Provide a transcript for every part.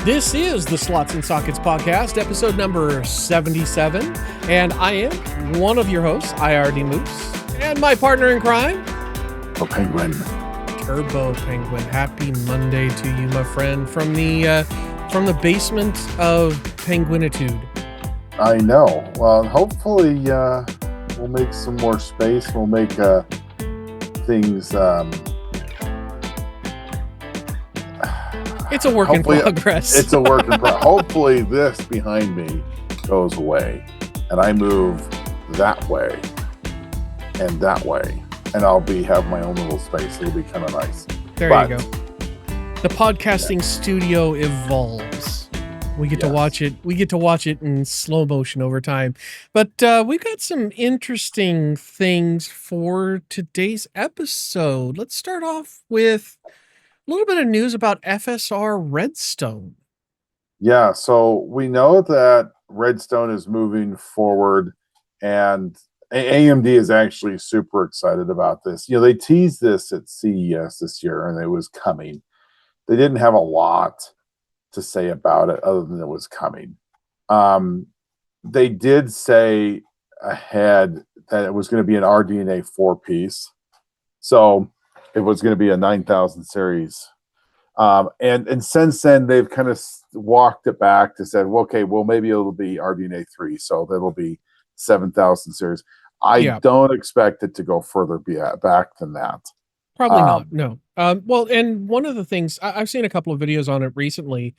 This is the Slots and Sockets podcast, episode number 77, and I am one of your hosts, IRD Moose, and my partner in crime, Penguin. Turbo Penguin. Happy Monday to you, my friend, from the basement of Penguinitude. I know. Well, hopefully we'll make some more space. We'll make things. It's a work in progress. It's a work in progress. Hopefully this behind me goes away, and I move that way and that way, and I'll have my own little space. It'll be kind of nice. There you go. The podcasting studio evolves. We get to watch it. We get to watch it in slow motion over time. But we've got some interesting things for today's episode. Let's start off with a little bit of news about FSR Redstone. Yeah, so we know that Redstone is moving forward, and AMD is actually super excited about this. You know, they teased this at CES this year, and it was coming. They didn't have a lot to say about it other than it was coming. They did say ahead that it was going to be an RDNA 4-piece. So it was going to be a 9000 series. And since then, they've kind of walked it back to say, well, okay, well, maybe it'll be RDNA 3. So that'll be 7000 series. I don't expect it to go further back than that. Probably not. No. Well, and one of the things I've seen a couple of videos on it recently.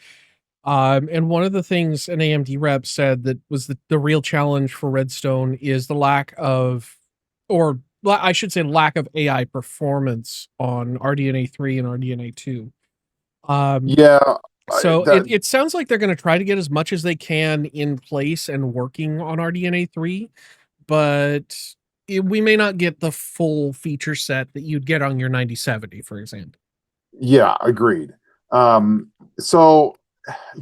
And one of the things an AMD rep said that was the real challenge for Redstone is the lack of, or I should say lack of AI performance on RDNA 3 and RDNA 2. So it sounds like they're going to try to get as much as they can in place and working on RDNA 3, but we may not get the full feature set that you'd get on your 9070, for example. Yeah, agreed. So,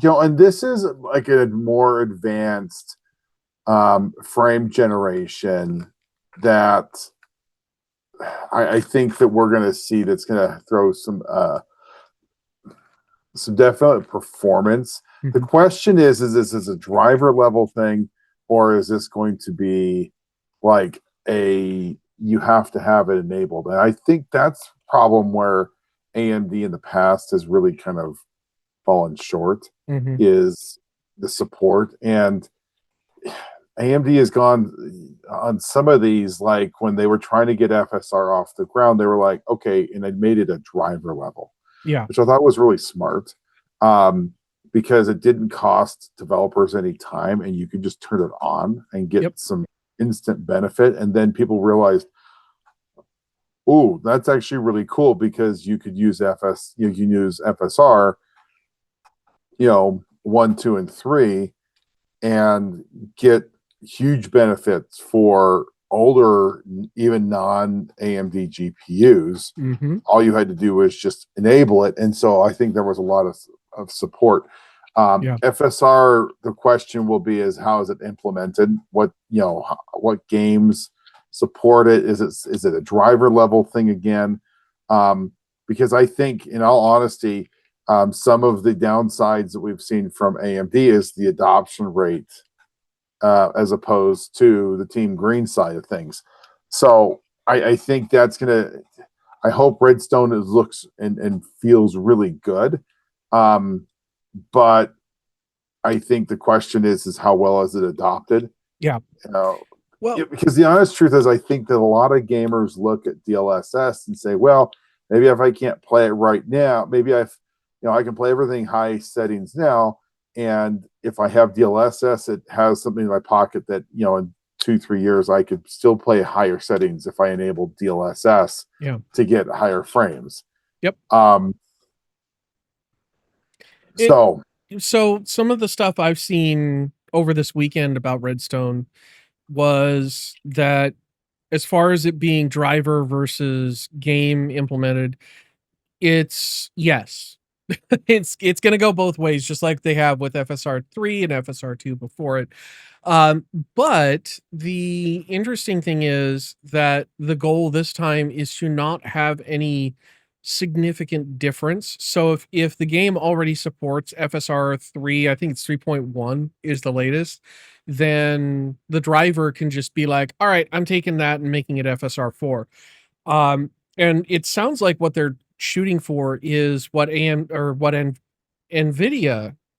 and this is like a more advanced frame generation that I think that we're going to see that's going to throw some definite performance. Mm-hmm. The question is this a driver level thing, or is this going to be like you have to have it enabled? And I think that's a problem where AMD in the past has really kind of fallen short, is the support. And AMD has gone on some of these, like when they were trying to get FSR off the ground, they were like, okay, and they made it a driver level. Yeah. Which I thought was really smart, because it didn't cost developers any time, and you could just turn it on and get some instant benefit. And then people realized, oh, that's actually really cool, because you could use you can use FSR, 1, 2, and 3, and get huge benefits for older, even non-AMD GPUs. Mm-hmm. All you had to do was just enable it. And so I think there was a lot of support. FSR, the question will be is how is it implemented? What games support it? Is it a driver level thing again? Because I think, in all honesty, some of the downsides that we've seen from AMD is the adoption rate, as opposed to the Team Green side of things. So I think that's I hope Redstone looks and feels really good. But I think the question is how well is it adopted? Yeah. Because the honest truth is, I think that a lot of gamers look at DLSS and say, well, maybe if I can't play it right now, maybe I can play everything high settings now. And if I have DLSS, it has something in my pocket that, in 2-3 years, I could still play higher settings if I enable DLSS to get higher frames. Yep. So some of the stuff I've seen over this weekend about Redstone was that, as far as it being driver versus game implemented, it's it's going to go both ways, just like they have with FSR 3 and FSR 2 before it. But the interesting thing is that the goal this time is to not have any significant difference. So if the game already supports FSR 3, I think it's 3.1 is the latest, then the driver can just be like, all right, I'm taking that and making it FSR 4. And it sounds like what they're shooting for is what Nvidia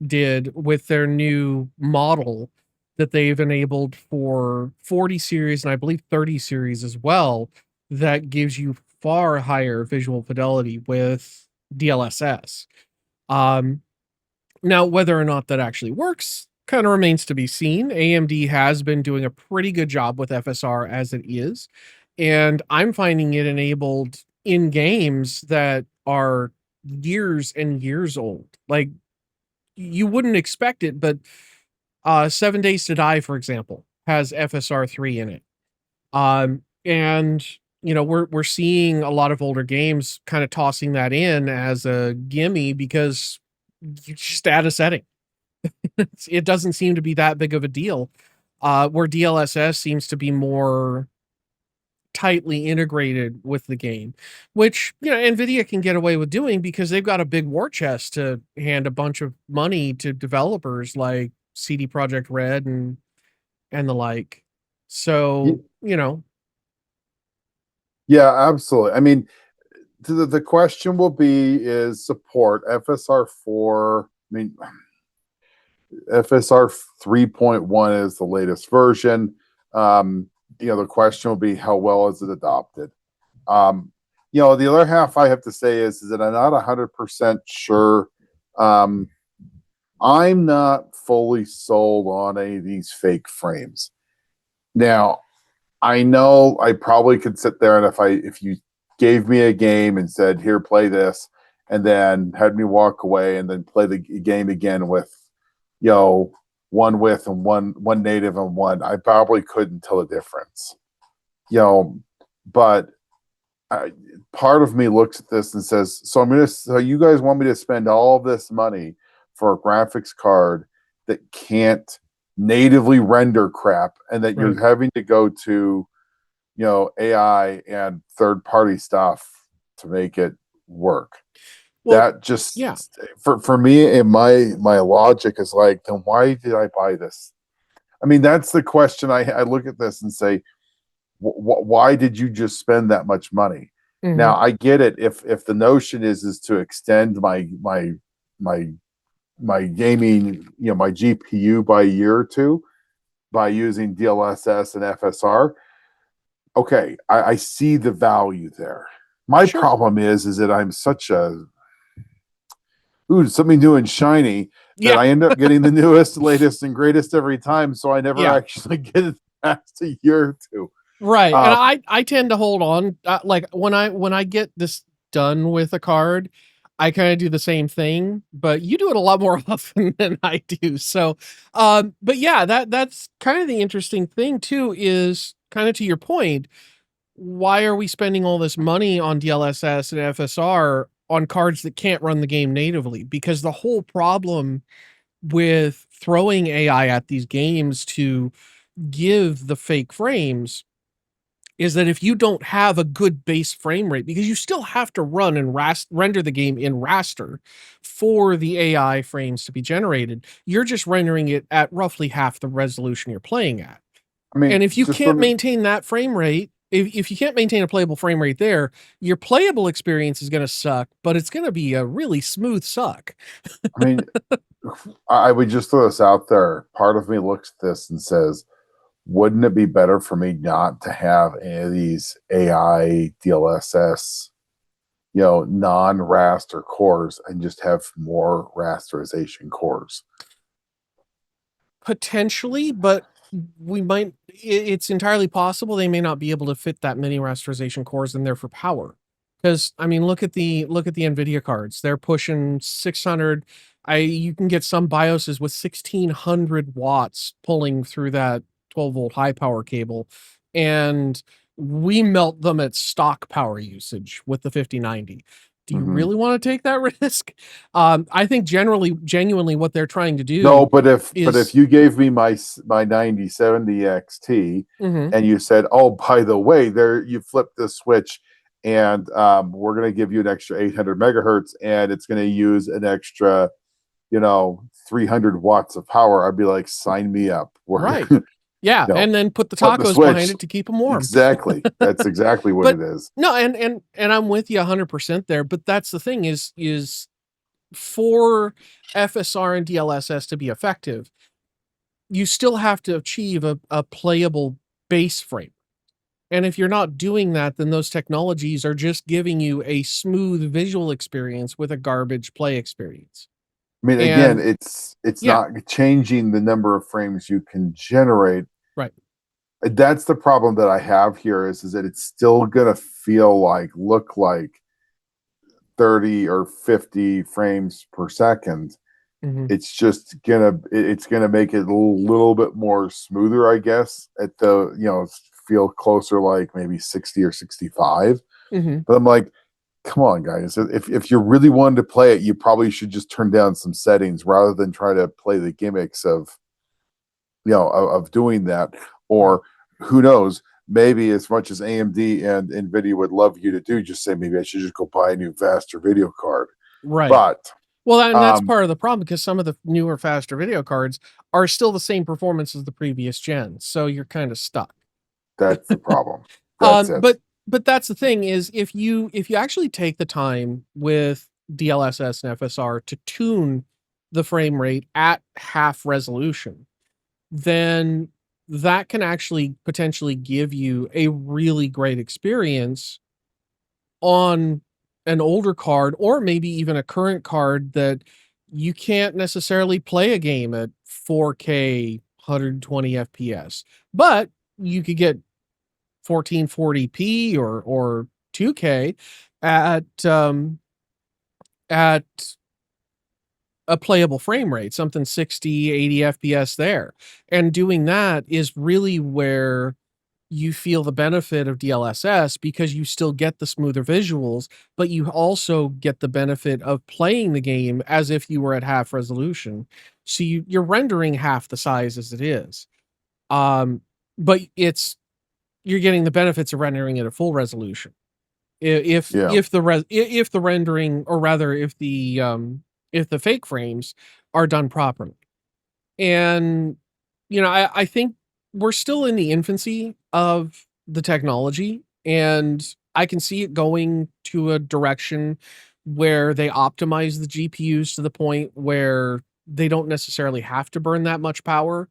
did with their new model that they've enabled for 40 series and I believe 30 series as well, that gives you far higher visual fidelity with DLSS. Now, whether or not that actually works kind of remains to be seen. AMD has been doing a pretty good job with FSR as it is, and I'm finding it enabled in games that are years and years old. Like, you wouldn't expect it, but 7 Days to Die, for example, has FSR 3 in it. And we're seeing a lot of older games kind of tossing that in as a gimme because you just add a setting. It doesn't seem to be that big of a deal. Where DLSS seems to be more tightly integrated with the game, which Nvidia can get away with doing because they've got a big war chest to hand a bunch of money to developers like CD Projekt Red and the like. So Yeah, absolutely. I mean, the question will be is support FSR 4. I mean, FSR 3.1 is the latest version. The question will be how well is it adopted? The other half I have to say is that I'm not 100% sure. I'm not fully sold on any of these fake frames. Now, I know I probably could sit there and if you gave me a game and said, here, play this, and then had me walk away and then play the game again with, one with and one native and one, I probably couldn't tell the difference. But part of me looks at this and says, so you guys want me to spend all of this money for a graphics card that can't natively render crap, and that you're having to go to AI and third-party stuff to make it work. Well, that just for me, and my logic is like, then why did I buy this? I mean, that's the question. I look at this and say, why did you just spend that much money? Mm-hmm. Now I get it if the notion is to extend my gaming, my GPU by a year or two by using DLSS and FSR. Okay, I see the value there. My problem is that I'm such a something new and shiny that I end up getting the newest, latest, and greatest every time. So I never actually get it past a year or two. Right, and I tend to hold on. Like when I get this done with a card, I kind of do the same thing, but you do it a lot more often than I do. So, but yeah, that's kind of the interesting thing too, is kind of to your point. Why are we spending all this money on DLSS and FSR on cards that can't run the game natively? Because the whole problem with throwing AI at these games to give the fake frames is that if you don't have a good base frame rate, because you still have to run and render the game in raster for the AI frames to be generated, you're just rendering it at roughly half the resolution you're playing at. I mean, and if you can't maintain that frame rate, if you can't maintain a playable frame rate there, your playable experience is going to suck, but it's going to be a really smooth suck. I mean, I would just throw this out there. Part of me looks at this and says, wouldn't it be better for me not to have any of these AI DLSS, non-raster cores and just have more rasterization cores? Potentially, but it's entirely possible they may not be able to fit that many rasterization cores in there for power. Because I mean, look at the Nvidia cards. They're pushing 600. You can get some BIOSes with 1600 watts pulling through that 12-volt high power cable, and we melt them at stock power usage with the 5090. Do you really want to take that risk? I think genuinely what they're trying to do. No, but if you gave me my 9070 XT and you said, oh, by the way, there you flip this switch and we're going to give you an extra 800 megahertz, and it's going to use an extra, 300 watts of power. I'd be like, sign me up. Right. Yeah, know, and then put the flip the tacos behind switch. it to keep them warm. Exactly. That's exactly what But it is. no, and I'm with you 100% there. But that's the thing is for FSR and DLSS to be effective, you still have to achieve a playable base frame. And if you're not doing that, then those technologies are just giving you a smooth visual experience with a garbage play experience. I mean, again, And it's yeah, not changing the number of frames you can generate. right. That's the problem that I have here is that it's still gonna look like 30 or 50 frames per second. Mhm. It's gonna make it a little bit more smoother, I guess, at the feel closer like maybe 60 or 65. Mhm. But I'm like, come on, guys. If you really wanted to play it, you probably should just turn down some settings rather than try to play the gimmicks of doing that. Or who knows, maybe as much as AMD and Nvidia would love you to do, just say maybe I should just go buy a new faster video card. Right. But Well, and that's part of the problem because some of the newer, faster video cards are still the same performance as the previous gen, so you're kind of stuck. that's the problem. That's it. But that's the thing is if you actually take the time with DLSS and FSR to tune the frame rate at half resolution, then that can actually potentially give you a really great experience on an older card or maybe even a current card that you can't necessarily play a game at 4K 120 FPS, but you could get 1440p or 2K at a playable frame rate, something 60, 80 FPS there. And doing that is really where you feel the benefit of DLSS because you still get the smoother visuals, but you also get the benefit of playing the game as if you were at half resolution. So you're rendering half the size as it is. But you're getting the benefits of rendering it at full resolution. Yeah. If the rendering, or rather if the fake frames are done properly. And I think we're still in the infancy of the technology, and I can see it going to a direction where they optimize the GPUs to the point where they don't necessarily have to burn that much power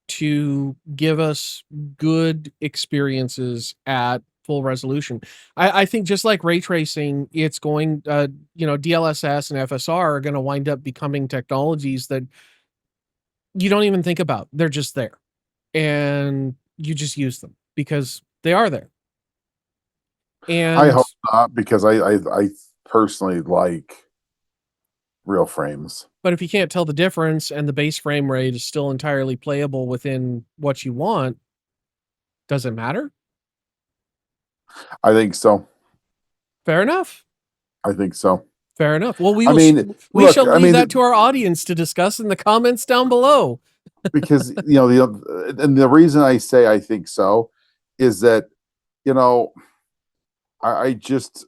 to give us good experiences at full resolution. I think just like ray tracing, it's going, DLSS and FSR are going to wind up becoming technologies that you don't even think about. They're just there, and you just use them because they are there. I And hope not, because I personally like real frames. but if you can't tell the difference and the base frame rate is still entirely playable within what you want, does it matter? I think so. Fair enough. I think so. Fair enough. Well, I mean, we look, shall I leave mean, that to our audience to discuss in the comments down below. because and the reason I say I think so is that you know I just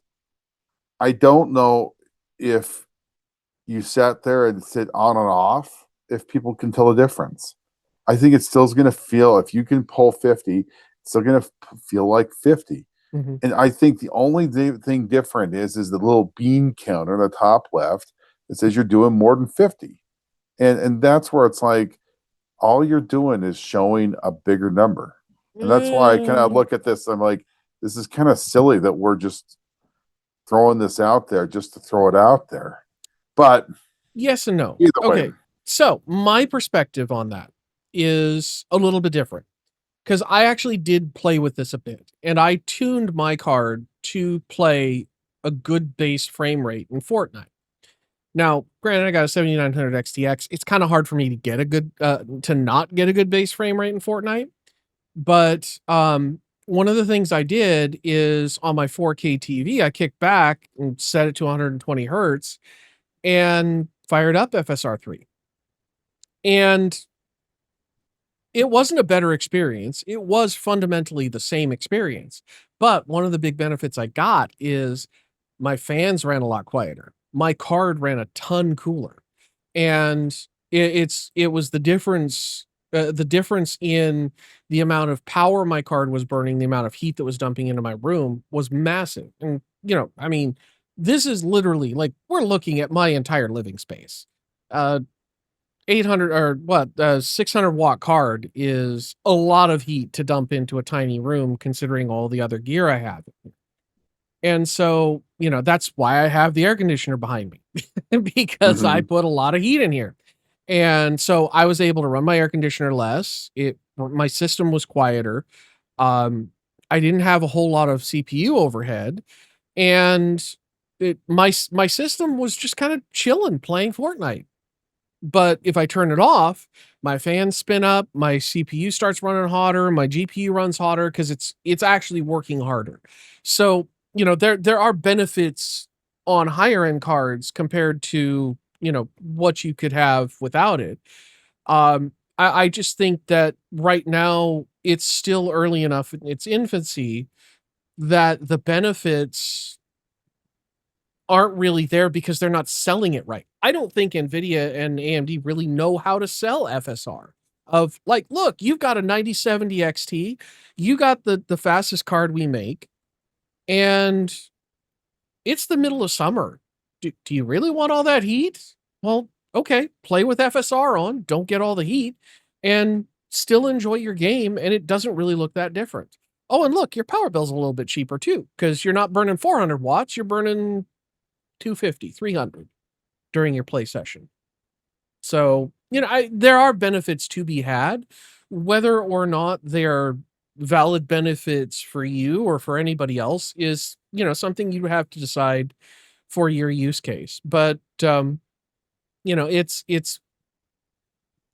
I don't know if you sat there and sit on and off if people can tell the difference. I think it's still going to feel, if you can pull 50, it's still going to feel like 50. Mhm. And I think the only thing different is the little bean counter in the top left that says you're doing more than 50. And that's where it's like all you're doing is showing a bigger number. And that's why I kind of Mm, look at this. I'm like, this is kind of silly that we're just throwing this out there just to throw it out there. But yes and no. either way, Okay. So my perspective on that is a little bit different because I actually did play with this a bit and I tuned my card to play a good base frame rate in Fortnite. Now, granted, I got a 7900 XTX. It's kind of hard for me to get a good, to not get a good base frame rate in Fortnite. But one of the things I did is on my 4K TV, I kicked back and set it to 120 hertz and fired up FSR3. And It wasn't a better experience. It was fundamentally the same experience. But one of the big benefits I got is my fans ran a lot quieter. My card ran a ton cooler. And it was the difference in the amount of power my card was burning, the amount of heat that was dumping into my room was massive. And I mean, this is literally like we're looking at my entire living space. 800 or what 600-watt card is a lot of heat to dump into a tiny room considering all the other gear I have. And so, that's why I have the air conditioner behind me because I put a lot of heat in here. And so I was able to run my air conditioner less. My system was quieter. I didn't have a whole lot of CPU overhead, and my system was just kind of chilling playing Fortnite. But if I turn it off, my fans spin up, my CPU starts running hotter, my GPU runs hotter because it's actually working harder. So, there are benefits on higher end cards compared to, what you could have without it. I just think that right now it's still early enough in its infancy that the benefits aren't really there because they're not selling it right. I don't think Nvidia and AMD really know how to sell FSR. Of like, look, you've got a 9070 XT, you got the fastest card we make, and it's the middle of summer. Do you really want all that heat? Well, okay, play with FSR on, don't get all the heat, and still enjoy your game, and it doesn't really look that different. Oh, and look, your power bill's a little bit cheaper too, because you're not burning 400 watts, you're burning 250, 300 during your play session. So, there are benefits to be had, whether or not they're valid benefits for you or for anybody else is, something you have to decide for your use case. But,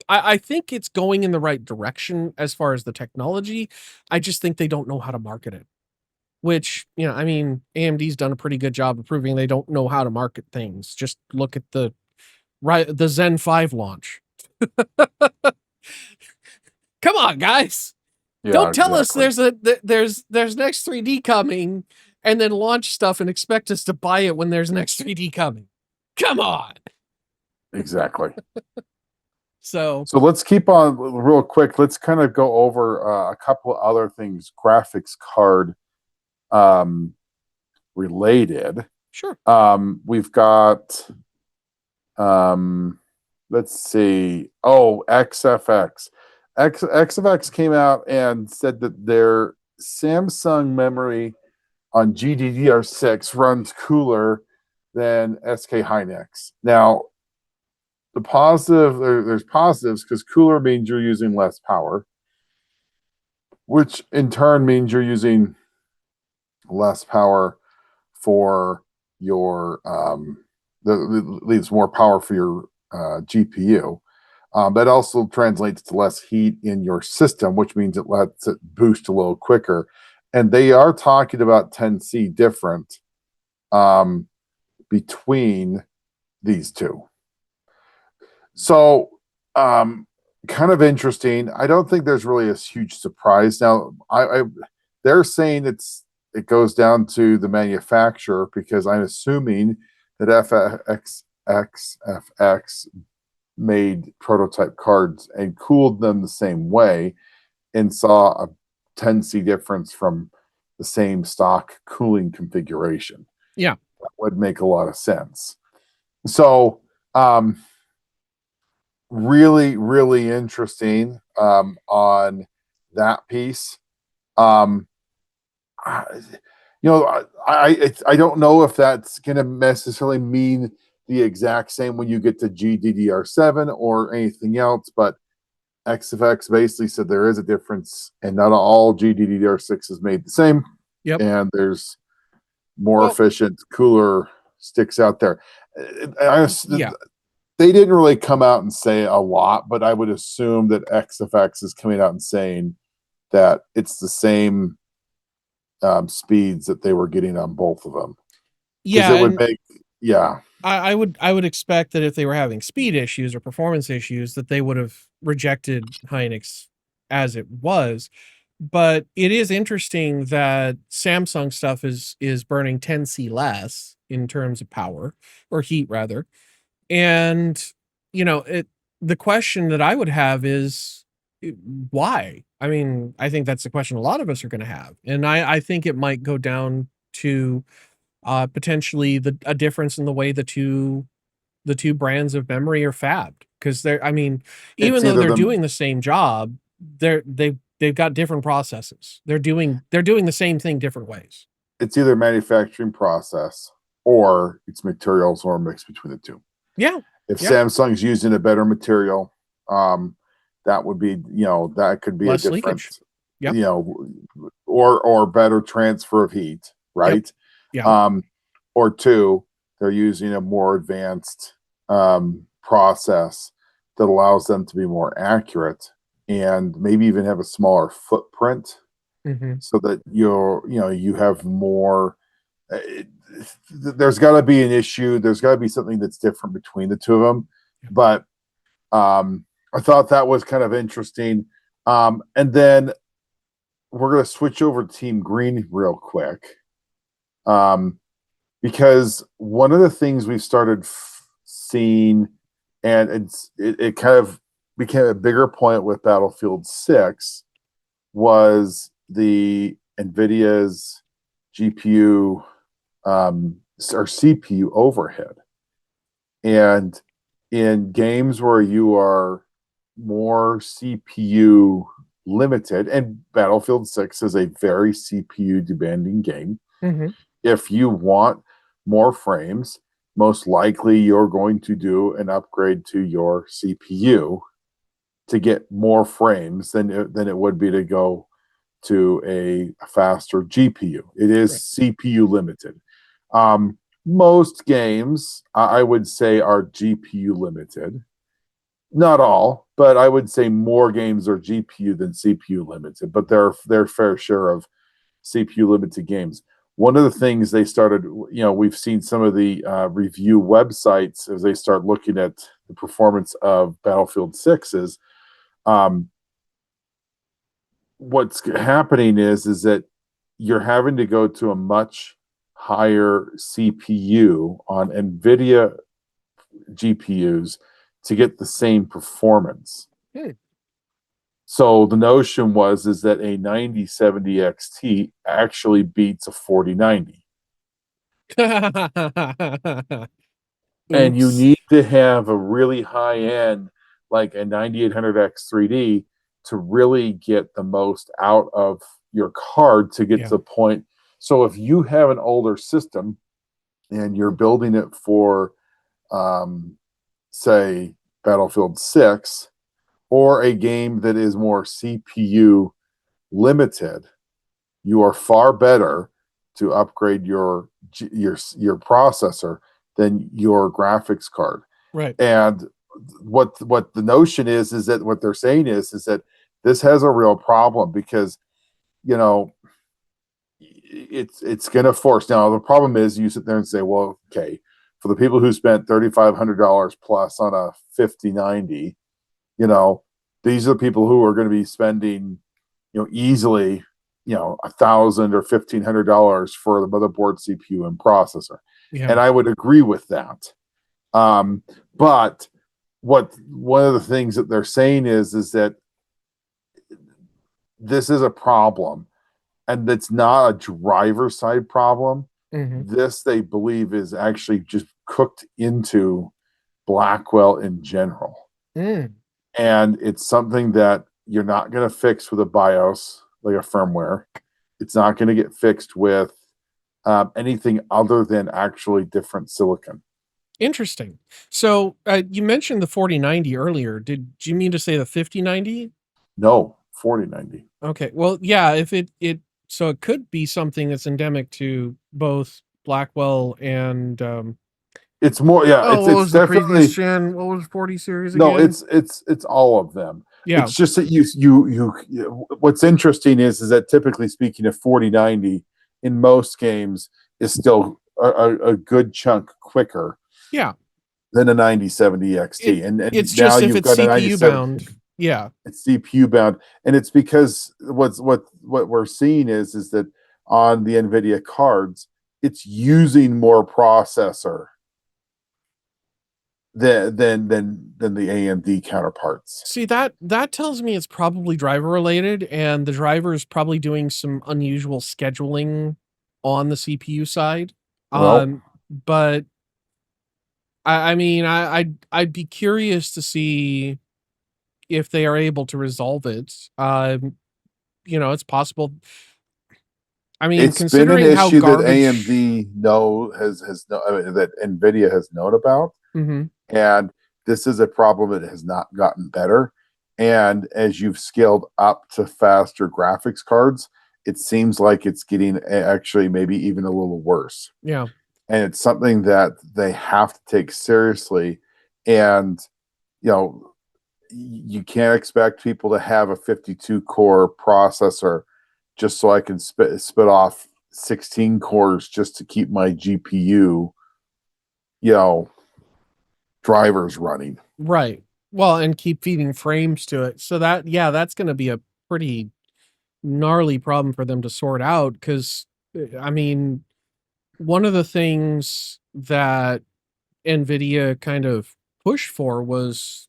I think it's going in the right direction as far as the technology. I just think they don't know how to market it. Which, I mean, AMD's done a pretty good job of proving they don't know how to market things. Just look at the Zen 5 launch. Come on, guys. Yeah, Don't tell exactly. us there's next 3D coming and then launch stuff and expect us to buy it when there's next 3D coming. Come on. Exactly. So let's keep on real quick. Let's kind of go over a couple of other things graphics card related. sure. We've got let's see. Oh, XFX. XFX came out and said that their Samsung memory on GDDR6 runs cooler than SK Hynix. Now, there's positives because cooler means you're using less power, which in turn means you're using less power for your leaves more power for your GPU. That also translates to less heat in your system, which means it lets it boost a little quicker. And they are talking about 10C different between these two. So, kind of interesting. I don't think there's really a huge surprise. Now, they're saying it goes down to the manufacturer because I'm assuming that XFX made prototype cards and cooled them the same way and saw a 10C difference from the same stock cooling configuration. Yeah. That would make a lot of sense. So, really, really interesting on that piece. I don't know if that's going to necessarily mean the exact same when you get to GDDR7 or anything else, but XFX basically said there is a difference, and not all GDDR6 is made the same. Yep. And there's more efficient, cooler sticks out there. They didn't really come out and say a lot, but I would assume that XFX is coming out and saying that it's the same speeds that they were getting on both of them. Yeah, it would make I would expect that if they were having speed issues or performance issues, that they would have rejected Hynix as it was. But it is interesting that Samsung stuff is burning 10C less in terms of power, or heat rather. And the question that I would have is why? I mean, I think that's the question a lot of us are going to have. And I think it might go down to potentially a difference in the way the two brands of memory are fabbed. Because even though they're doing the same job, they've got different processes. They're doing the same thing different ways. It's either manufacturing process or it's materials or a mix between the two. Yeah. If Samsung's using a better material, that would be, that could be less a different, leakage. Or better transfer of heat, right? Yep. Yeah. Or two, they're using a more advanced process that allows them to be more accurate and maybe even have a smaller footprint, so that you have more. There's got to be an issue. There's got to be something that's different between the two of them. But I thought that was kind of interesting. And then we're going to switch over to Team Green real quick, because one of the things we've started seeing, and it kind of became a bigger point with Battlefield 6, was the Nvidia's GPU or CPU overhead. And in games where you are more CPU limited, and Battlefield 6 is a very CPU demanding game, if you want more frames, most likely you're going to do an upgrade to your CPU to get more frames than it would be to go to a faster GPU. It is CPU limited. Most games, I would say, are GPU limited. Not all, but I would say more games are GPU than CPU limited. But they're fair share of CPU limited games. One of the things they started, we've seen some of the review websites as they start looking at the performance of Battlefield 6 is, what's happening is that you're having to go to a much higher CPU on Nvidia GPUs to get the same performance. So the notion is that a 9070 XT actually beats a 4090. And you need to have a really high end, like a 9800X 3D, to really get the most out of your card to get to the point. So if you have an older system and you're building it for, say, Battlefield 6, or a game that is more CPU limited, you are far better to upgrade your processor than your graphics card. Right. And what the notion is that what they're saying is that this has a real problem, because it's going to force. Now the problem is, you sit there and say, well, okay, for the people who spent $3,500 plus on a 5090, these are the people who are going to be spending easily $1,000 or $1,500 for the motherboard, CPU, and processor. And I would agree with that. But one of the things that they're saying is that this is a problem, and it's not a driver side problem. This, they believe, is actually just cooked into Blackwell in general. And it's something that you're not going to fix with a BIOS, like a firmware. It's not going to get fixed with anything other than actually different silicon. Interesting. So you mentioned the 4090 earlier. Did you mean to say the 5090? No, 4090. Okay. Well, yeah, if it so it could be something that's endemic to both Blackwell and it's more, it's definitely the previous gen. What was 40 series again? No, it's all of them. Yeah. It's just that you what's interesting is that, typically speaking, a 4090 in most games is still a good chunk quicker than a 9070 XT. And it's now just if you've it's got a CPU bound. Yeah. It's CPU bound, and it's because what we're seeing is that on the Nvidia cards, it's using more processor than the AMD counterparts. See, that tells me it's probably driver related, and the driver is probably doing some unusual scheduling on the CPU side. Well, But I mean, I'd be curious to see if they are able to resolve it. It's possible. I mean, it's been an considering how issue that garbage. AMD that Nvidia has known about, Mhm. and this is a problem that has not gotten better. And as you've scaled up to faster graphics cards, it seems like it's getting actually maybe even a little worse. Yeah. And it's something that they have to take seriously. And you know, you can't expect people to have a 52 core processor just so I can spit off 16 cores just to keep my GPU, you know, drivers running. Right. Well, and keep feeding frames to it. So that's going to be a pretty gnarly problem for them to sort out, cuz I mean, one of the things that Nvidia kind of pushed for was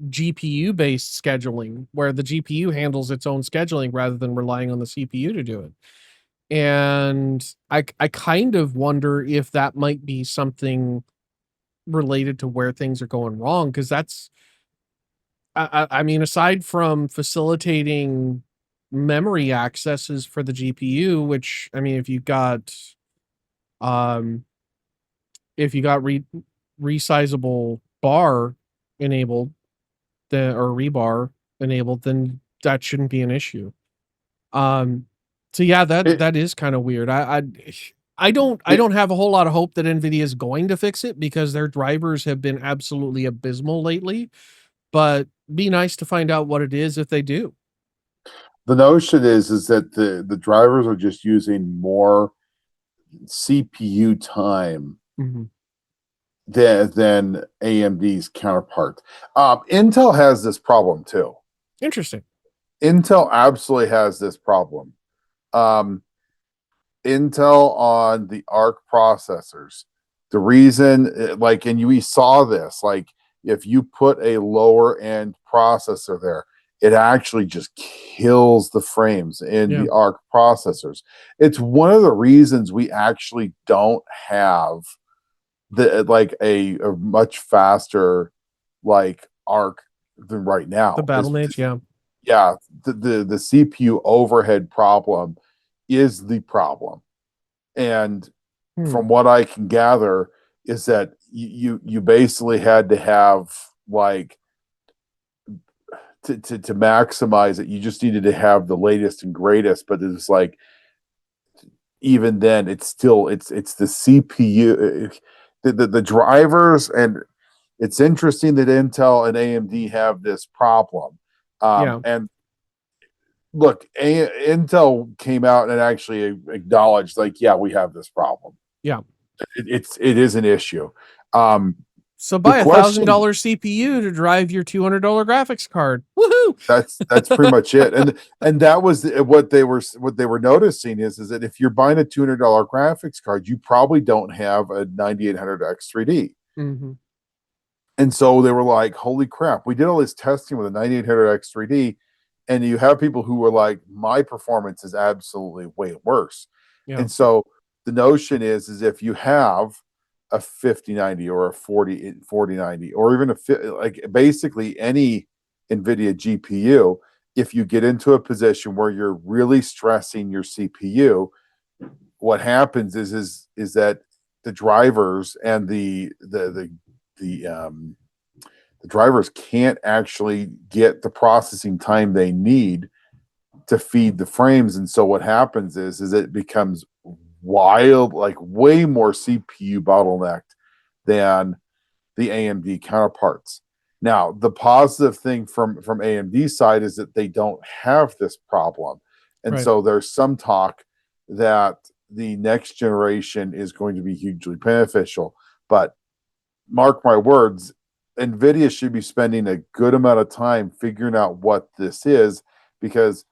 GPU based scheduling, where the GPU handles its own scheduling rather than relying on the CPU to do it. And I kind of wonder if that might be something related to where things are going wrong, because that's I mean, aside from facilitating memory accesses for the GPU, which I mean, um if you got resizable bar enabled, then or rebar enabled, then that shouldn't be an issue. Um, so yeah, that It, that is kind of weird. I it, don't have a whole lot of hope that Nvidia is going to fix it, because their drivers have been absolutely abysmal lately. But be nice to find out what it is if they do. the notion is that the drivers are just using more CPU time Mhm. than AMD's counterpart. Intel has this problem too. Interesting. Intel absolutely has this problem. Um, Intel on the ARC processors. The reason, we saw this, like, if you put a lower end processor there, it actually just kills the frames in Yeah. the ARC processors. It's one of the reasons we actually don't have a much faster like ARC than right The now. battle mage, yeah. Yeah, the CPU overhead problem is the problem. And Hmm. from what I can gather, is that you basically had to have like to maximize it, you just needed to have the latest and greatest, but it's like even then it's the CPU, the drivers. And it's interesting that Intel and AMD have this problem. Yeah. And look, Intel came out and actually acknowledged, like, yeah, we have this problem. Yeah. It is an issue. Um, So the buy a thousand question dollar CPU to drive your $200 graphics card. Woohoo! that's pretty much it. And that was what they were noticing is that if you're buying a $200 graphics card, you probably don't have a 9800X 3D. Mm-hmm. And so they were like, holy crap, we did all this testing with a 9800X 3D. And you have people who were like, my performance is absolutely way worse. Yeah. And so the notion is if you have a 5090 or a 4090 or even like basically any NVIDIA GPU, if you get into a position where you're really stressing your CPU, what happens is that the drivers and the the drivers can't actually get the processing time they need to feed the frames. And so what happens is it becomes wild, like way more CPU bottlenecked than the AMD counterparts. Now, the positive thing from AMD side is that they don't have this problem. And Right. so there's some talk that the next generation is going to be hugely beneficial. But mark my words, Nvidia should be spending a good amount of time figuring out what this is, because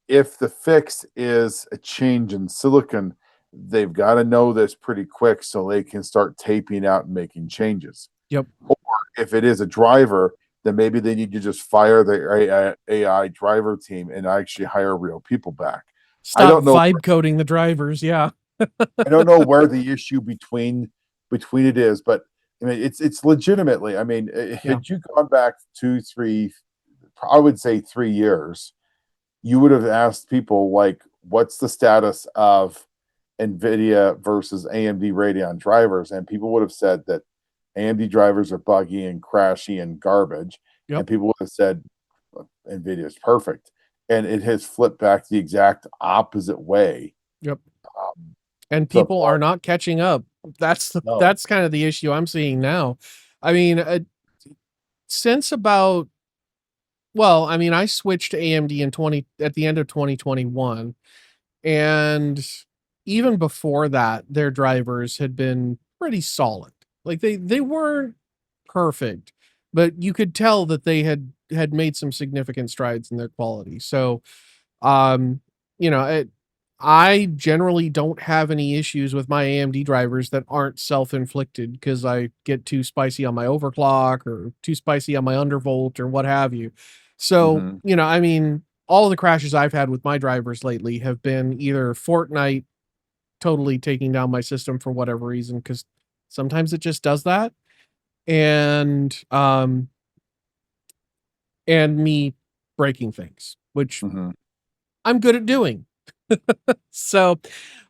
if the fix is a change in silicon, they've got to know this pretty quick so they can start taping out and making changes. Yep. Or if it is a driver, then maybe they need to just fire the AI driver team and actually hire real people back. I Stop don't know. vibe coding the drivers. Yeah. I don't know where the issue between it is, but I mean, it's legitimately. I mean, Yeah. had you gone back 2, 3, I would say 3 years, you would have asked people like, "What's the status of Nvidia versus AMD Radeon drivers?" And people would have said that AMD drivers are buggy and crashy and garbage, Yep. and people would have said Nvidia is perfect. And it has flipped back the exact opposite way. Yep. Um, And so people are not catching up. no. That's kind of the issue I'm seeing now. I mean, since about well, I mean, I switched to AMD at the end of 2021, and even before that, their drivers had been pretty solid. Like they weren't perfect, but you could tell that they had made some significant strides in their quality. So, um, you know, I generally don't have any issues with my AMD drivers that aren't self-inflicted because I get too spicy on my overclock or too spicy on my undervolt or what have you. So, Mhm. I mean, all the crashes I've had with my drivers lately have been either Fortnite totally taking down my system for whatever reason, because sometimes it just does that, and me breaking things, which Mhm. I'm good at doing. So,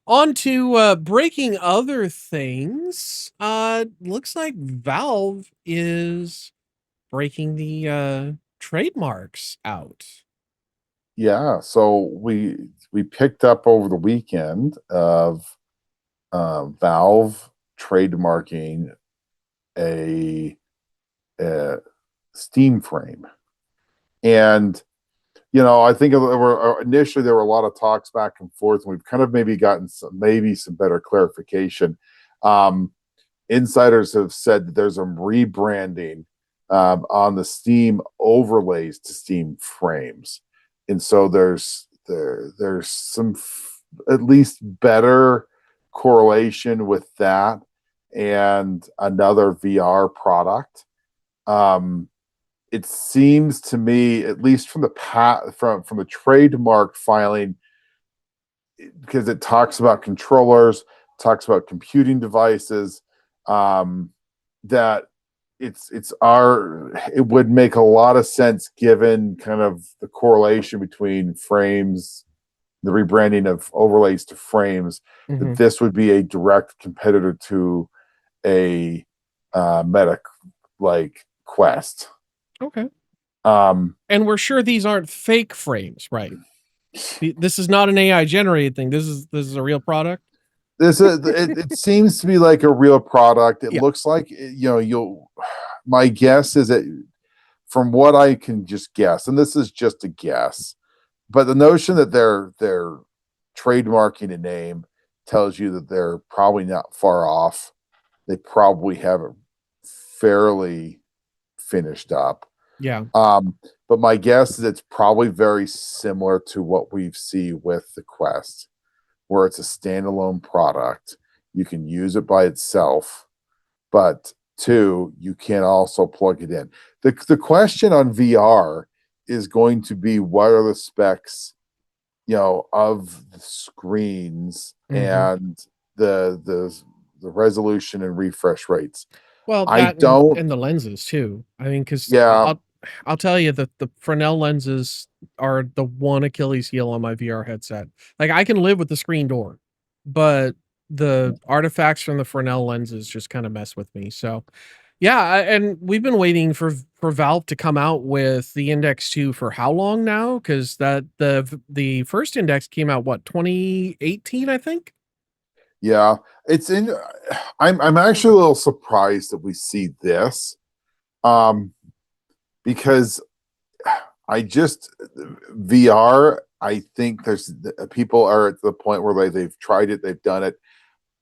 on to breaking other things. Looks like Valve is breaking the trademarks out. Yeah, so we picked up over the weekend of Valve trademarking a, a Steam frame, and I think initially there were a lot of talks back and forth, and we've kind of maybe gotten some better clarification. Um, Insiders have said that there's a rebranding on the Steam overlays to Steam frames, and so there's some at least better correlation with that and another VR product. Um, it seems to me, at least from from the trademark filing, because it talks about controllers, talks about computing devices, um, that it would make a lot of sense given kind of the correlation between frames, the rebranding of overlays to frames, that Mhm. this would be a direct competitor to a meta like Quest. Okay. Um, And we're sure these aren't fake frames, right? This is not an AI generated thing. This is a real product. it seems to be like a real product. It Yeah. looks like you'll. My guess is that, from what I can just guess, and this is just a guess, but the notion that they're trademarking a name tells you that they're probably not far off. They probably have it fairly finished up. Yeah. But my guess is it's probably very similar to what we've seen with the Quest, where it's a standalone product. You can use it by itself, but two, you can also plug it in. The question on VR is going to be, what are the specs, of the screens Mhm. and the resolution and refresh rates. Well, I that and don't. the lenses too. I mean, because Yeah. I'll tell you that the Fresnel lenses are the one Achilles heel on my VR headset. Like, I can live with the screen door, but the artifacts from the Fresnel lenses just kind of mess with me. So, yeah, and we've been waiting for Valve to come out with the Index 2 for how long now? Because the first Index came out, what, 2018, I think. Yeah, it's in. I'm actually a little surprised that we see this, um, because I just VR. I think there's people are at the point where they've tried it, they've done it.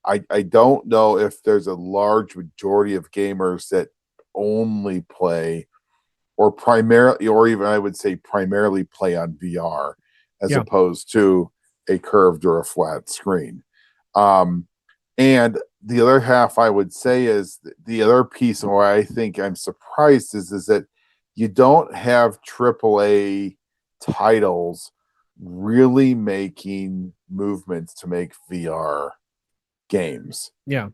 I don't know if there's a large majority of gamers that only play or primarily, or even I would say primarily play on VR as opposed to a curved or a flat screen. And the other half I would say is the other piece where I think I'm surprised is that you don't have AAA titles really making movements to make VR games. Yeah.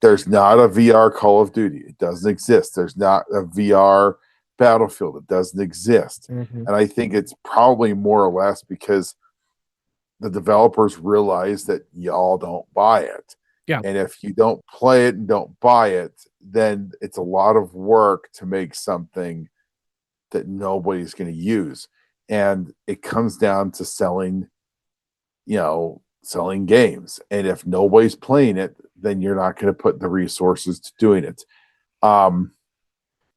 There's not a VR Call of Duty. It doesn't exist. There's not a VR Battlefield. It doesn't exist. Mm-hmm. And I think it's probably more or less because the developers realize that y'all don't buy it. Yeah. And if you don't play it and don't buy it, then it's a lot of work to make something that nobody's going to use. And it comes down to selling games. And if nobody's playing it, then you're not going to put the resources to doing it.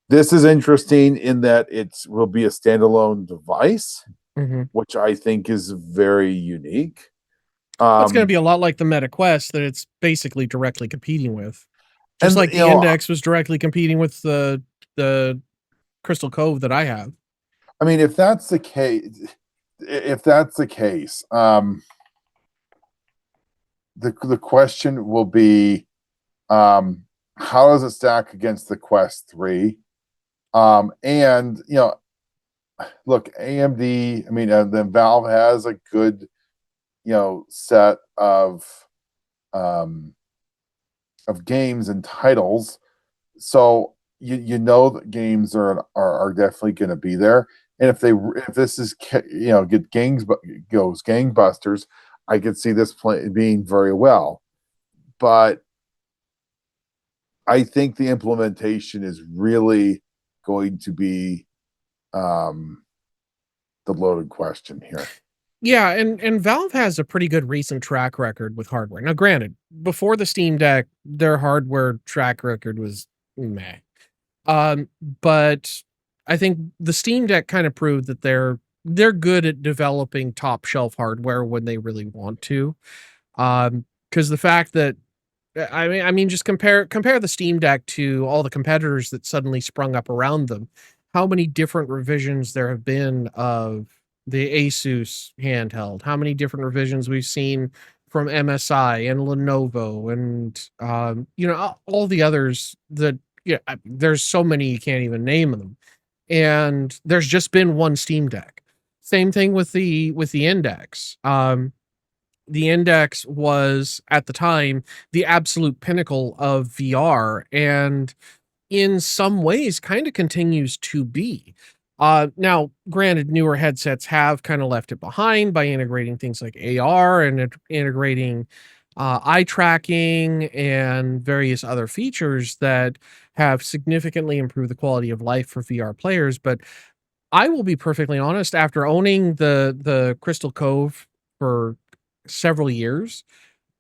This is interesting in that it will be a standalone device, which I think is very unique. It's going to be a lot like the Meta Quest that it's basically directly competing with. Just like the Index was directly competing with the Crystal Cove that I have. I mean, if that's the case, the question will be, how does it stack against the Quest 3? And look, AMD. I mean, then Valve has a good, set of games and titles. So that games are definitely going to be there. And if this is goes gangbusters, I could see this being very well. But I think the implementation is really going to be the loaded question here. Yeah, and Valve has a pretty good recent track record with hardware. Now, granted, before the Steam Deck, their hardware track record was meh. But I think the Steam Deck kind of proved that they're good at developing top shelf hardware when they really want to. Because the fact that I mean, just compare the Steam Deck to all the competitors that suddenly sprung up around them. How many different revisions there have been of the Asus handheld? How many different revisions we've seen from MSI and Lenovo and all the others that there's so many you can't even name them. And there's just been one Steam Deck. Same thing with the Index. The Index was at the time the absolute pinnacle of VR, and in some ways kind of continues to be. Now, granted, newer headsets have kind of left it behind by integrating things like AR and integrating eye tracking and various other features that have significantly improved the quality of life for VR players. But I will be perfectly honest, after owning the Crystal Cove for several years,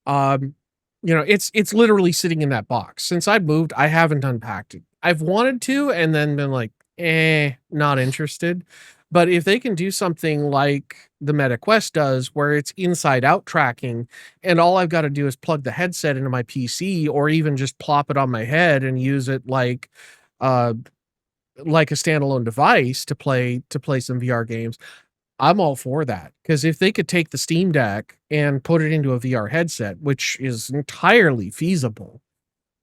it's literally sitting in that box. Since I moved, I haven't unpacked it. I've wanted to and then been like, not interested. But if they can do something like the Meta Quest does, where it's inside out tracking and all I've got to do is plug the headset into my PC or even just plop it on my head and use it like a standalone device to play some VR games, I'm all for that. Because if they could take the Steam Deck and put it into a VR headset, which is entirely feasible,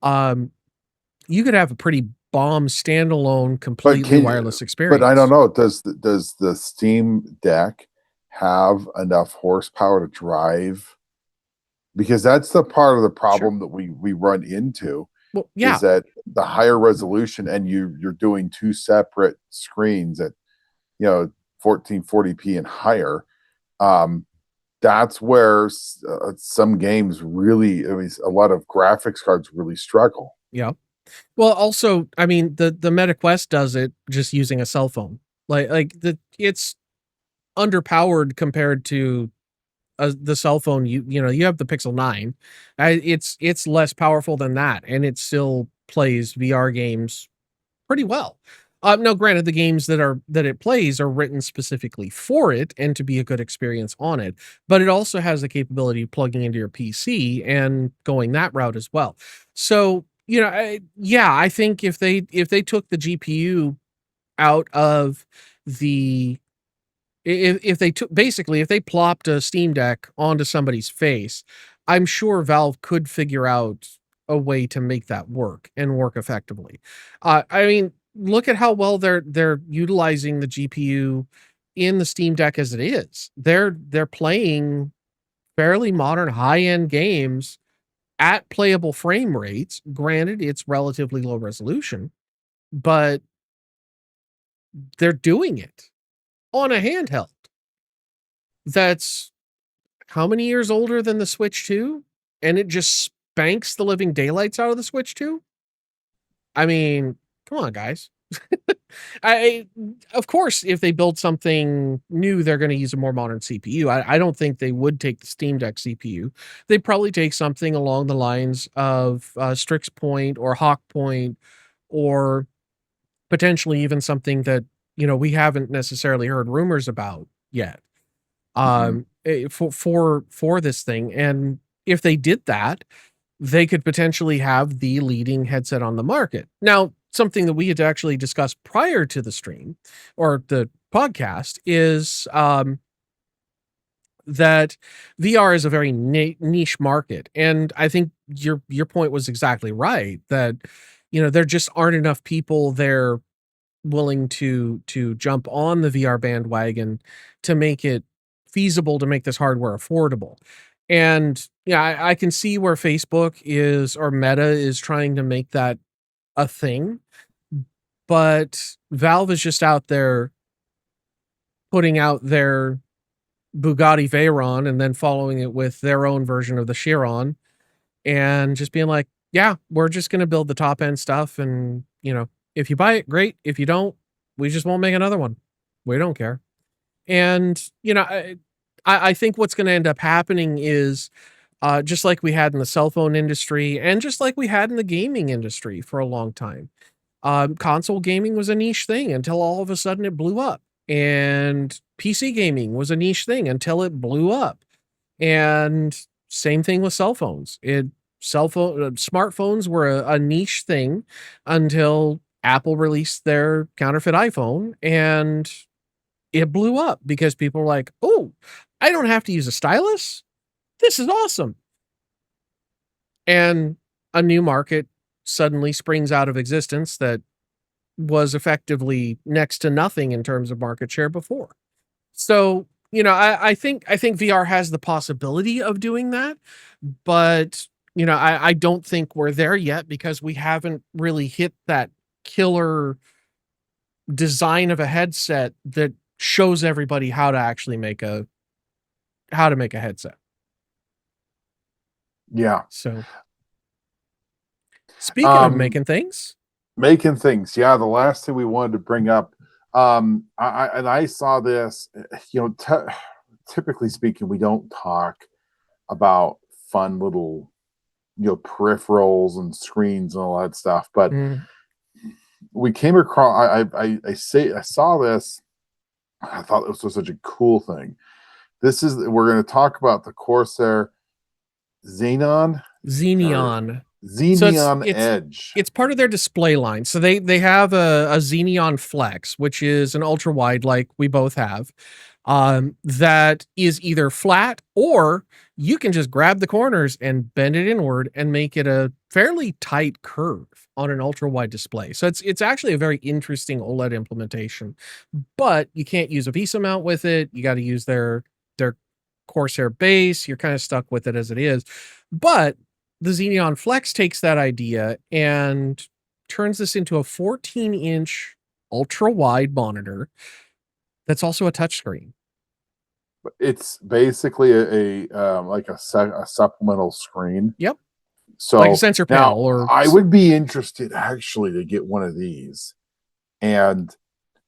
you could have a pretty bomb standalone, completely wireless experience. But I don't know. Does the Steam Deck have enough horsepower to drive? Because that's the part of the problem that we run into. Well, yeah. Is that the higher resolution and you're doing two separate screens at 1440p and higher. That's where some games really, a lot of graphics cards really struggle. Yeah. Well, also, I mean, the Meta Quest does it just using a cell phone. It's underpowered compared to the cell phone. You have the Pixel 9. It's less powerful than that, and it still plays VR games pretty well. No, granted, the games that it plays are written specifically for it and to be a good experience on it, but it also has the capability of plugging into your PC and going that route as well. So I think if they took the GPU out of the if they took basically if they plopped a Steam Deck onto somebody's face, I'm sure Valve could figure out a way to make that work and work effectively. I mean, look at how well they're utilizing the GPU in the Steam Deck as it is. They're playing fairly modern high-end games at playable frame rates. Granted, it's relatively low resolution, but they're doing it on a handheld that's how many years older than the Switch 2? And it just spanks the living daylights out of the Switch 2? I mean, come on, guys. I of course, if they build something new, they're going to use a more modern CPU. I don't think they would take the Steam Deck CPU. They'd probably take something along the lines of Strix Point or Hawk Point, or potentially even something that we haven't necessarily heard rumors about yet. For this thing. And if they did that, they could potentially have the leading headset on the market. Now, something that we had actually discussed prior to the stream or the podcast is that VR is a very niche market. And I think your point was exactly right, that there just aren't enough people there willing to jump on the VR bandwagon to make it feasible to make this hardware affordable. And I can see where Facebook is, or Meta is, trying to make that a thing, but Valve is just out there putting out their Bugatti Veyron and then following it with their own version of the Chiron and just being like, yeah, we're just going to build the top end stuff. And, if you buy it, great. If you don't, we just won't make another one. We don't care. And, I think what's going to end up happening is just like we had in the cell phone industry and just like we had in the gaming industry for a long time. Console gaming was a niche thing until all of a sudden it blew up. And PC gaming was a niche thing until it blew up. And same thing with cell phones. Smartphones were a niche thing until Apple released their counterfeit iPhone, and it blew up because people were like, oh, I don't have to use a stylus. This is awesome. And a new market suddenly springs out of existence that was effectively next to nothing in terms of market share before. So, I think VR has the possibility of doing that, but I don't think we're there yet because we haven't really hit that killer design of a headset that shows everybody how to actually make a headset. Yeah. So speaking of making things. Yeah. The last thing we wanted to bring up, I saw this, typically speaking, we don't talk about fun little, peripherals and screens and all that stuff, but we came across, I saw this. I thought this was such a cool thing. We're going to talk about the Corsair Xeneon So Edge. It's part of their display line. So they have a Xeneon Flex, which is an ultra wide like we both have, that is either flat or you can just grab the corners and bend it inward and make it a fairly tight curve on an ultra wide display. So it's actually a very interesting OLED implementation, but you can't use a VESA mount with it. You got to use their Corsair base. You're kind of stuck with it as it is. But the Xeneon Flex takes that idea and turns this into a 14-inch ultra wide monitor that's also a touchscreen. It's basically a supplemental screen. Yep. So like a sensor panel. Or I would be interested actually to get one of these and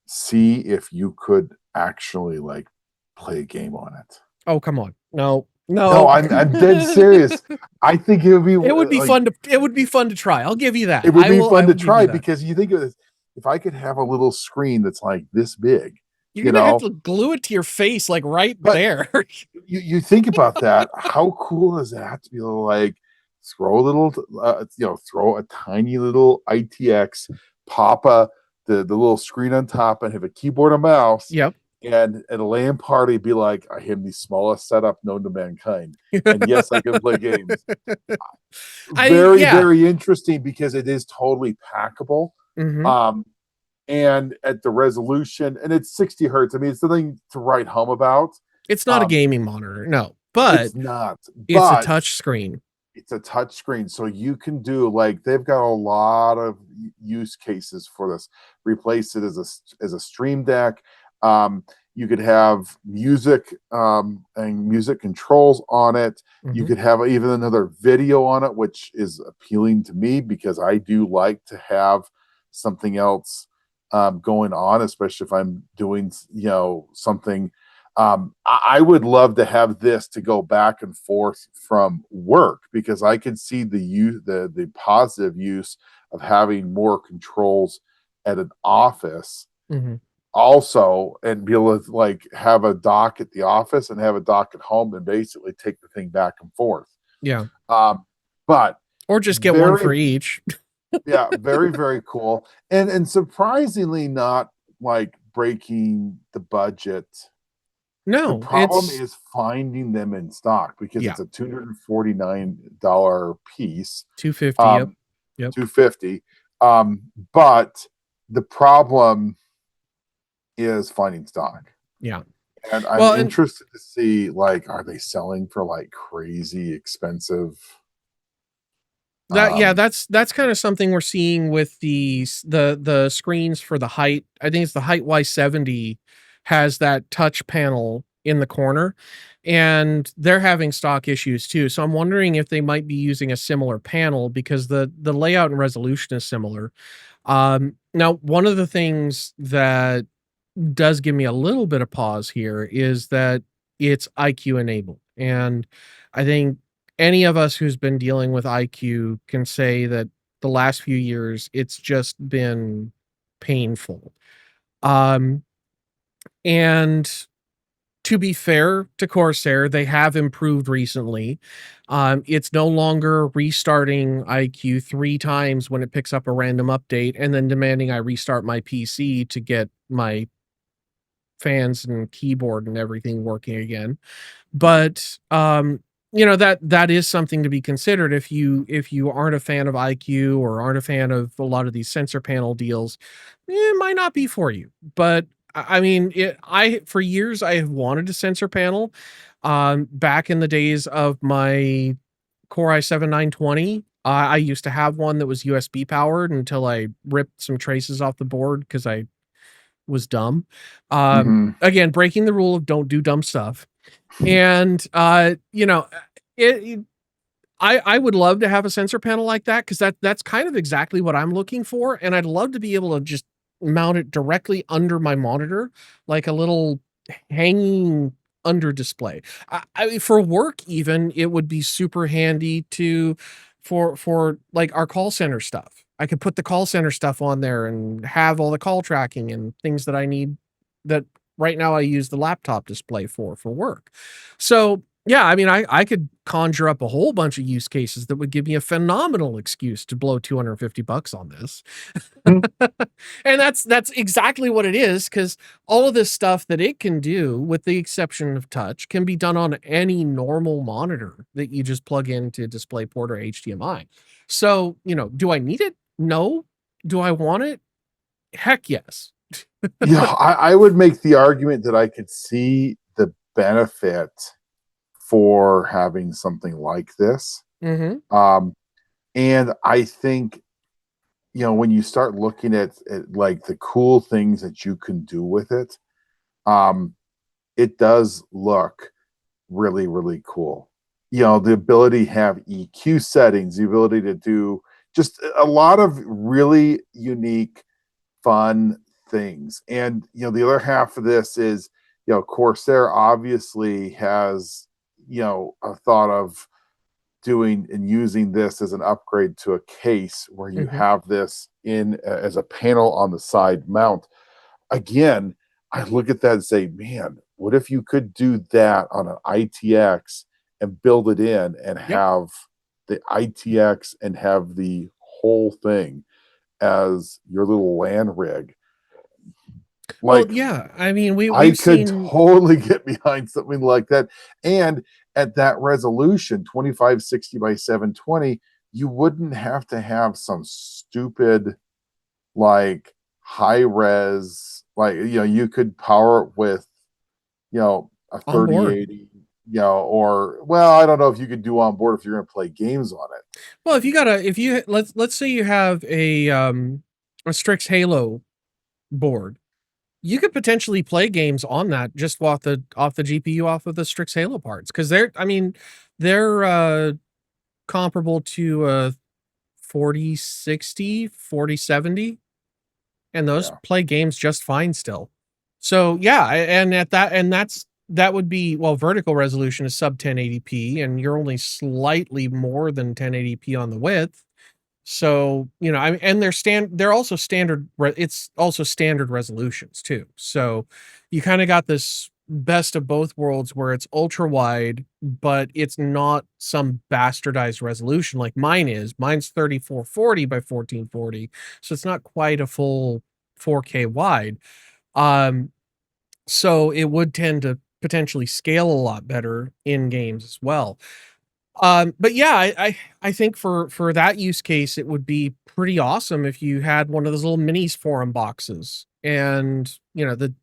see if you could actually like play a game on it. Oh, come on. No, I'm dead serious. I think it would be fun to try. I'll give you that. It would be fun to try because you think of this, if I could have a little screen that's like this big, you're gonna have to glue it to your face, there. You think about that. How cool is that to be able to like throw a little, throw a tiny little ITX, the little screen on top, and have a keyboard and mouse. Yep. And at a LAN party, be like, I have the smallest setup known to mankind. And yes, I can play games. Very interesting because it is totally packable. And at the resolution, and it's 60 hertz. I mean, it's something to write home about. It's not a gaming monitor, no, but it's not. It's a touch screen. It's a touch screen, so you can do, like, they've got a lot of use cases for this. Replace it as a stream deck. You could have music and music controls on it. You could have even another video on it, which is appealing to me because I do like to have something else going on, especially if I'm doing something. I would love to have this to go back and forth from work, because I could see the positive use of having more controls at an office. Also, and be able to, like, have a dock at the office and have a dock at home and basically take the thing back and forth. Yeah. But or just get one for each. Yeah, very, very cool. And surprisingly not like breaking the budget. No, the problem is finding them in stock, because it's a $249 piece. $250. Yep. $250. But the problem is finding stock. Yeah. And I'm interested to see, like, are they selling for like crazy expensive? That's kind of something we're seeing with the screens for the height. I think it's the Height Y70 has that touch panel in the corner, and they're having stock issues too. So I'm wondering if they might be using a similar panel, because the layout and resolution is similar. Now, one of the things that does give me a little bit of pause here is that it's IQ enabled. And I think any of us who's been dealing with IQ can say that the last few years, it's just been painful. And to be fair to Corsair, they have improved recently. It's no longer restarting IQ 3 times when it picks up a random update and then demanding I restart my PC to get my fans and keyboard and everything working again. But that is something to be considered if you aren't a fan of IQ or aren't a fan of a lot of these sensor panel deals. It might not be for you. But I mean, for years I have wanted a sensor panel. Back in the days of my Core i7-920, I used to have one that was USB powered until I ripped some traces off the board because I was dumb. Again, breaking the rule of don't do dumb stuff. And I would love to have a sensor panel like that, because that's kind of exactly what I'm looking for. And I'd love to be able to just mount it directly under my monitor, like a little hanging under display. For work, even, it would be super handy for like our call center stuff. I could put the call center stuff on there and have all the call tracking and things that I need, that right now I use the laptop display for work. So yeah, I mean, I could conjure up a whole bunch of use cases that would give me a phenomenal excuse to blow $250 on this. And that's exactly what it is, because all of this stuff that it can do, with the exception of touch, can be done on any normal monitor that you just plug into DisplayPort or HDMI. So, do I need it? No. Do I want it? Heck yes. I would make the argument that I could see the benefit for having something like this. And I think, when you start looking at like the cool things that you can do with it, it does look really, really cool. The ability to have EQ settings, the ability to do just a lot of really unique, fun things. And the other half of this is, Corsair obviously has a thought of doing and using this as an upgrade to a case where you have this in as a panel on the side mount. Again, I look at that and say, man, what if you could do that on an ITX and build it in and have the ITX and have the whole thing as your little LAN rig. Like, well, yeah, I mean, I could totally get behind something like that. And at that resolution, 2560 by 720, you wouldn't have to have some stupid, like, high res, like, you could power it with, a 3080, or, well, I don't know if you could do on board if you're going to play games on it. Well, let's say you have a Strix Halo board, you could potentially play games on that just off the GPU, off of the Strix Halo parts, because they're comparable to a 4060, 4070, and those play games just fine still. So yeah, and that would be, well, vertical resolution is sub 1080p, and you're only slightly more than 1080p on the width. So, and they're also standard. It's also standard resolutions too. So you kind of got this best of both worlds where it's ultra wide, but it's not some bastardized resolution like mine is. Mine's 3440 by 1440. So it's not quite a full 4K wide. So it would tend to potentially scale a lot better in games as well. But yeah, I think for that use case, it would be pretty awesome if you had one of those little minis forum boxes, and the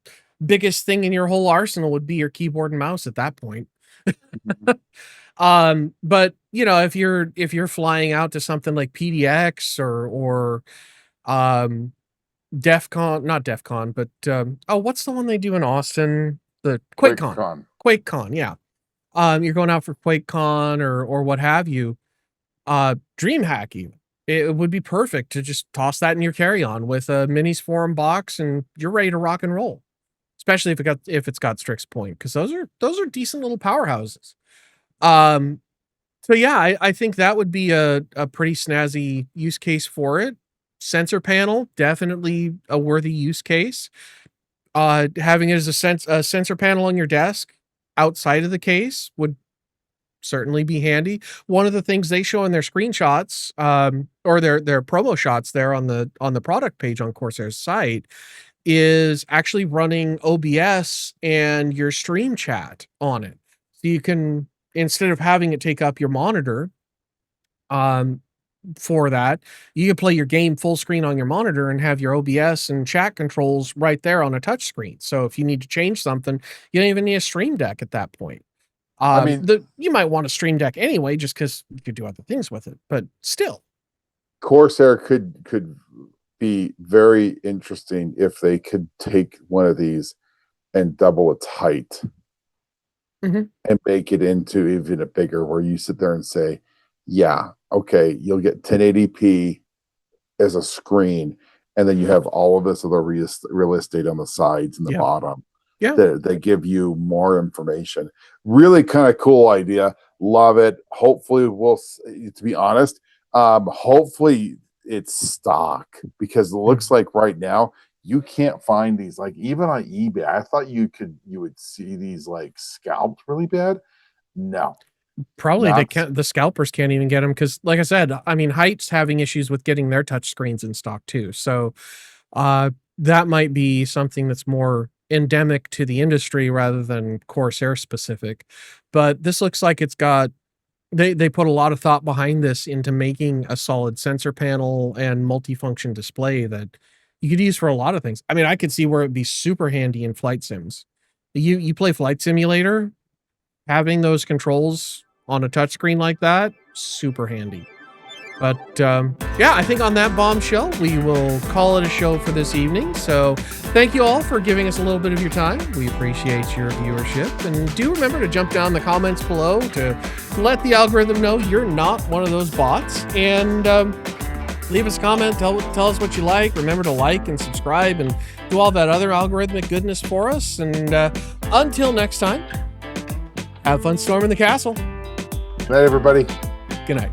biggest thing in your whole arsenal would be your keyboard and mouse at that point. But if you're flying out to something like PDX or DEF CON, not DEF CON, but what's the one they do in Austin? The QuakeCon, yeah. You're going out for QuakeCon or what have you, DreamHack even. It would be perfect to just toss that in your carry-on with a minis forum box, and you're ready to rock and roll. Especially if it's got Strix Point, because those are decent little powerhouses. So yeah, I think that would be a pretty snazzy use case for it. Sensor panel, definitely a worthy use case. Having it as a sensor panel on your desk outside of the case would certainly be handy. One of the things they show in their screenshots, or their promo shots there on the product page on Corsair's site, is actually running OBS and your stream chat on it. So you can, instead of having it take up your monitor, for that, you can play your game full screen on your monitor and have your OBS and chat controls right there on a touch screen. So if you need to change something, you don't even need a stream deck at that point. You might want a stream deck anyway, just because you could do other things with it, but still. Corsair could be very interesting if they could take one of these and double its height, and make it into even a bigger, where you sit there and say, yeah, okay, you'll get 1080p as a screen, and then you have all of this other real estate on the sides and the bottom. Yeah, they give you more information. Really kind of cool idea. Love it. Hopefully, to be honest, hopefully it's stock, because it looks like right now you can't find these, like, even on eBay. I thought you would see these like scalped really bad. No. Probably the scalpers can't even get them, because, like I said, I mean, Height's having issues with getting their touch screens in stock too. So that might be something that's more endemic to the industry rather than Corsair specific. But this looks like it's got, they put a lot of thought behind this into making a solid sensor panel and multifunction display that you could use for a lot of things. I mean, I could see where it'd be super handy in flight sims. You play Flight Simulator, having those controls on a touchscreen like that, super handy. But yeah, I think on that bombshell, we will call it a show for this evening. So thank you all for giving us a little bit of your time. We appreciate your viewership. And do remember to jump down in the comments below to let the algorithm know you're not one of those bots. And leave us a comment. Tell us what you like. Remember to like and subscribe and do all that other algorithmic goodness for us. And until next time, have fun storming the castle. Good night, everybody. Good night.